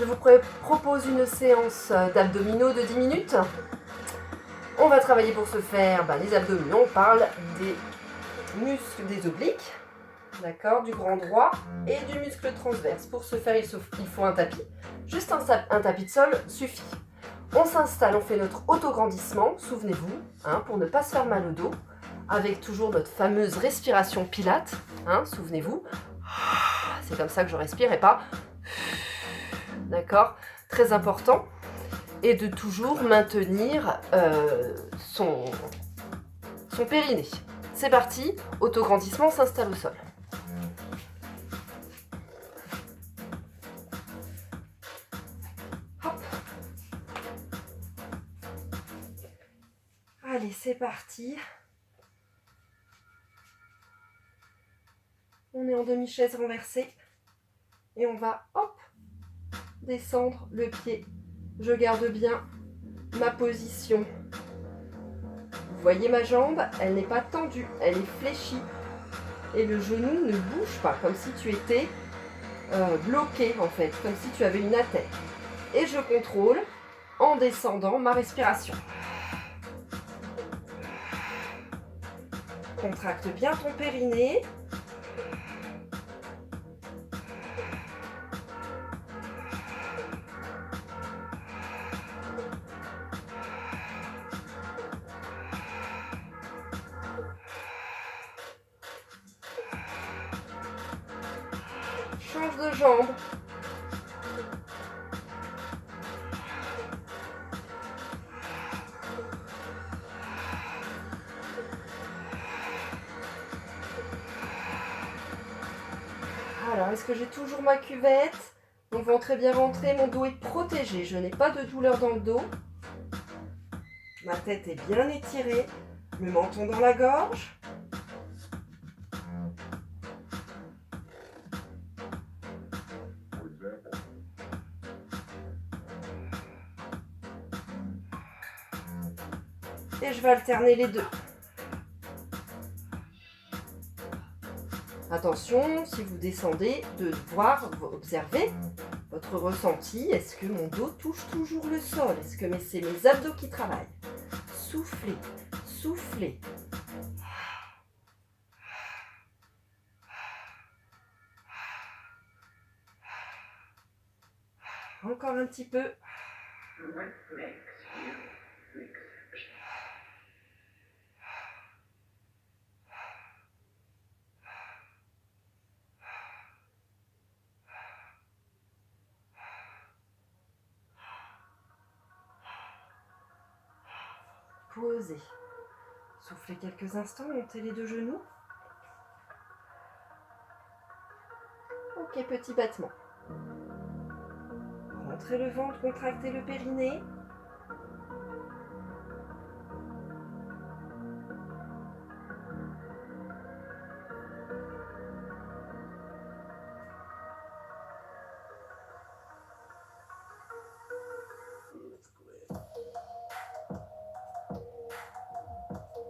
je vous propose une séance d'abdominaux de 10 minutes. On va travailler pour ce faire les abdominaux. On parle des muscles des obliques, d'accord, du grand droit et du muscle transverse. Pour ce faire, il faut un tapis. Juste un tapis de sol suffit. On s'installe, on fait notre autograndissement, souvenez-vous, pour ne pas se faire mal au dos, avec toujours notre fameuse respiration pilate, souvenez-vous. C'est comme ça que je respire et pas... D'accord? Très important. Et de toujours maintenir son périnée. C'est parti, autograndissement, on s'installe au sol. Hop. Allez, c'est parti. On est en demi-chaise renversée. Et on va, hop, descendre le pied. Je garde bien ma position. Vous voyez ma jambe, elle n'est pas tendue, elle est fléchie. Et le genou ne bouge pas, comme si tu étais bloqué en fait, comme si tu avais une attelle. Et je contrôle, en descendant, ma respiration. Contracte bien ton périnée. Change de jambe. Alors, est-ce que j'ai toujours ma cuvette? Mon ventre est bien rentré, mon dos est protégé. Je n'ai pas de douleur dans le dos. Ma tête est bien étirée. Le menton dans la gorge. Et je vais alterner les deux. Attention, si vous descendez, de voir, observer votre ressenti. Est-ce que mon dos touche toujours le sol? Est-ce que c'est mes abdos qui travaillent? Soufflez, soufflez. Encore un petit peu. Posez. Soufflez quelques instants, montez les deux genoux. Ok, petit battement. Rentrez le ventre, contractez le périnée.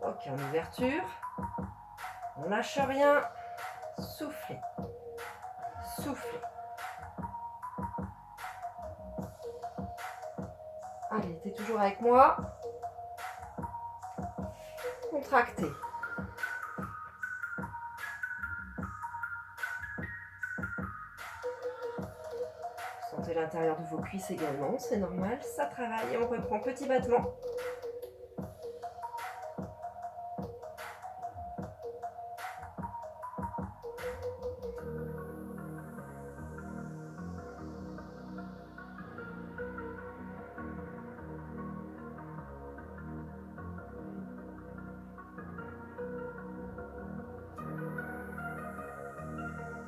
Ok, en ouverture. On lâche rien. Soufflez. Soufflez. Allez, t'es toujours avec moi. Contractez. Sentez l'intérieur de vos cuisses également, c'est normal, ça travaille. Et on reprend petit battement.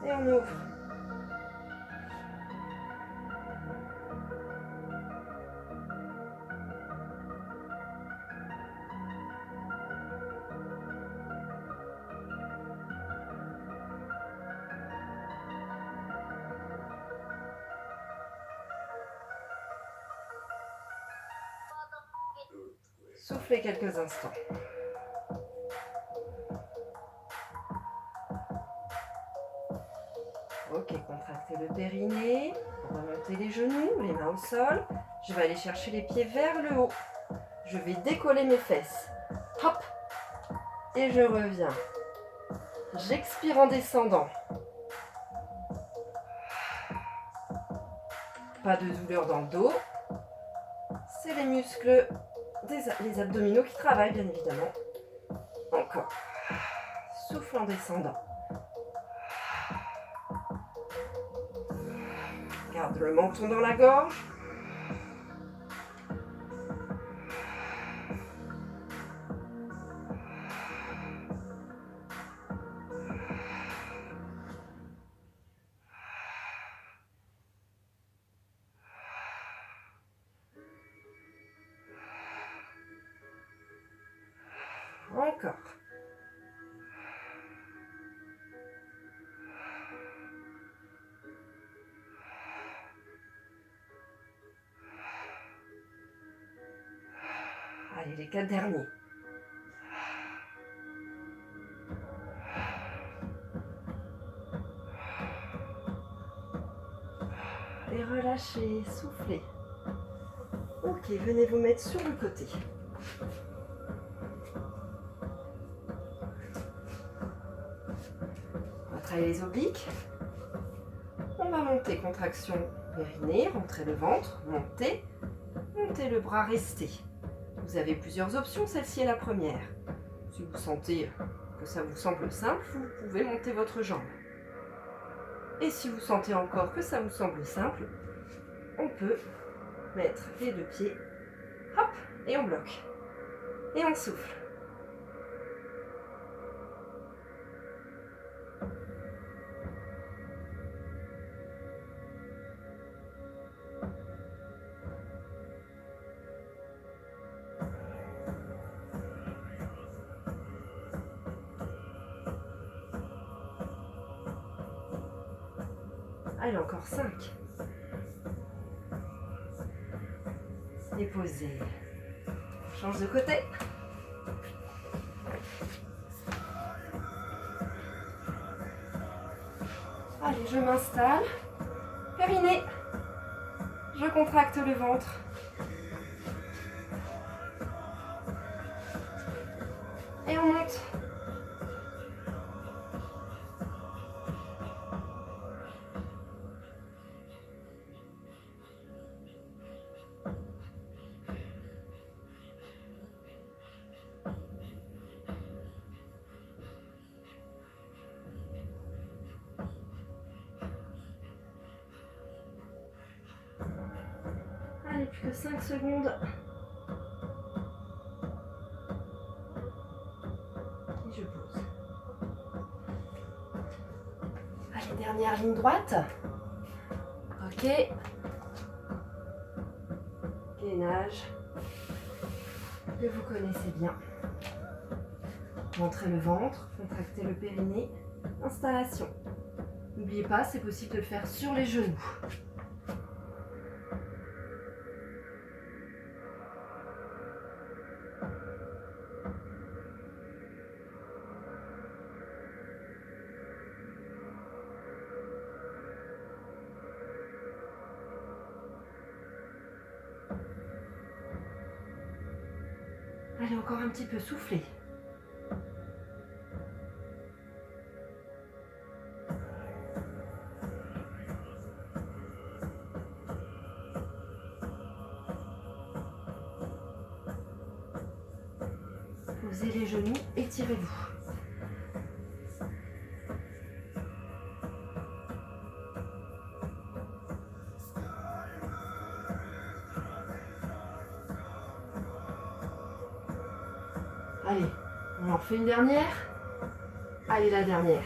Et on ouvre. Soufflez quelques instants. Ok, contractez le périnée. Remontez monter les genoux, les mains au sol. Je vais aller chercher les pieds vers le haut. Je vais décoller mes fesses. Hop. Et je reviens. J'expire en descendant. Pas de douleur dans le dos. C'est les muscles, les abdominaux qui travaillent bien évidemment. Encore. Souffle en descendant. Garde le menton dans la gorge. Encore. Allez, les 4 derniers. Et relâchez, soufflez. Ok, venez vous mettre sur le côté. On va travailler les obliques. On va monter, contraction périnée, rentrer le ventre, monter, monter le bras, rester. Vous avez plusieurs options, celle-ci est la première. Si vous sentez que ça vous semble simple, vous pouvez monter votre jambe. Et si vous sentez encore que ça vous semble simple, on peut mettre les deux pieds, hop, et on bloque. Et on souffle. Allez, encore 5. Déposez. Change de côté. Allez, je m'installe. Périnée. Je contracte le ventre. Et on monte. Allez, plus que 5 secondes. Et je pose. Allez, dernière ligne droite. Ok. Gainage. Que vous connaissez bien. Rentrez le ventre, contractez le périnée. Installation. N'oubliez pas, c'est possible de le faire sur les genoux. Allez, encore un petit peu, soufflez. Posez les genoux, étirez-vous. Allez, on en fait une dernière. Allez, la dernière.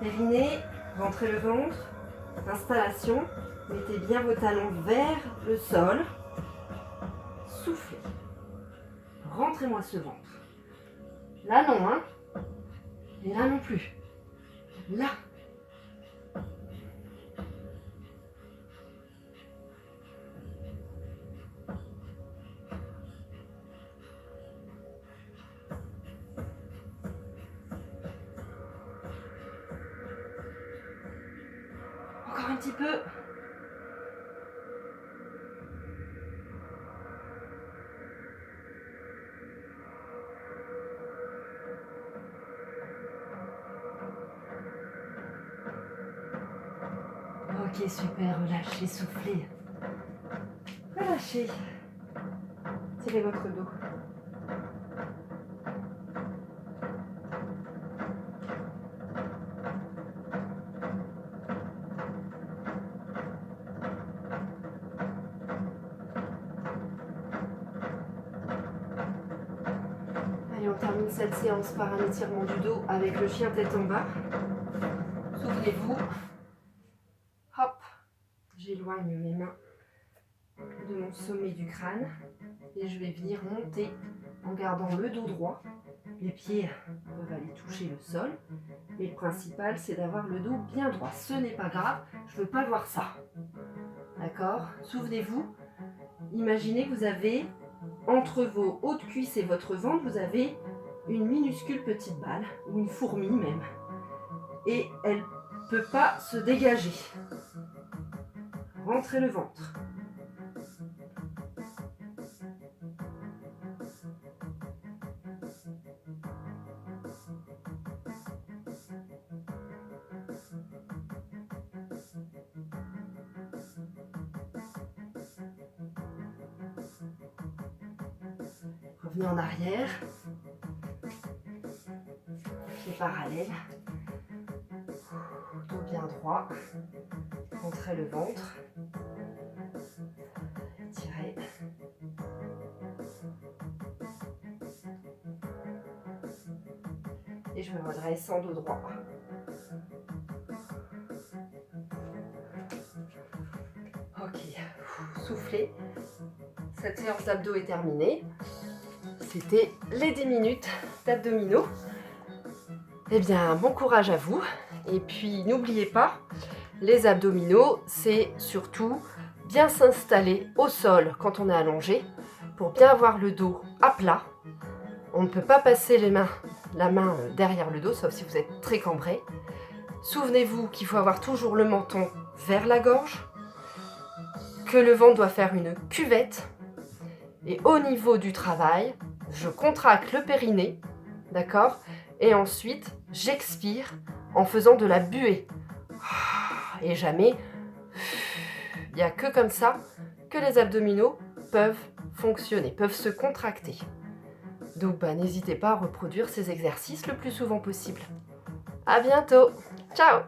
Périnée, rentrez le ventre. Installation. Mettez bien vos talons vers le sol. Soufflez. Rentrez-moi ce ventre. Là non, hein. Et là non plus. Là. Encore un petit peu. Ok, super, relâchez, soufflez. Relâchez. Tirez votre dos. Allez, on termine cette séance par un étirement du dos avec le chien tête en bas. Souvenez-vous. Hop, j'éloigne mes mains de mon sommet du crâne et je vais venir monter en gardant le dos droit. Les pieds peuvent aller toucher le sol, mais le principal c'est d'avoir le dos bien droit. Ce n'est pas grave, je ne veux pas voir ça. D'accord? Souvenez-vous, imaginez que vous avez entre vos hautes cuisses et votre ventre, vous avez une minuscule petite balle, ou une fourmi même, et elle ne peut pas se dégager. Rentrez le ventre. Revenez en arrière. Pieds parallèles. Dos bien droit. Rentrez le ventre. Étirez. Et je me redresse en dos droit. Ok, soufflez. Cette séance d'abdos est terminée. C'était les 10 minutes d'abdominaux. Eh bien, bon courage à vous. Et puis, n'oubliez pas, les abdominaux, c'est surtout bien s'installer au sol quand on est allongé pour bien avoir le dos à plat. On ne peut pas passer la main derrière le dos, sauf si vous êtes très cambré. Souvenez-vous qu'il faut avoir toujours le menton vers la gorge, que le ventre doit faire une cuvette. Et au niveau du travail, je contracte le périnée, d'accord? Et ensuite, j'expire en faisant de la buée. Et jamais. Il n'y a que comme ça que les abdominaux peuvent fonctionner, peuvent se contracter. Donc, n'hésitez pas à reproduire ces exercices le plus souvent possible. À bientôt. Ciao!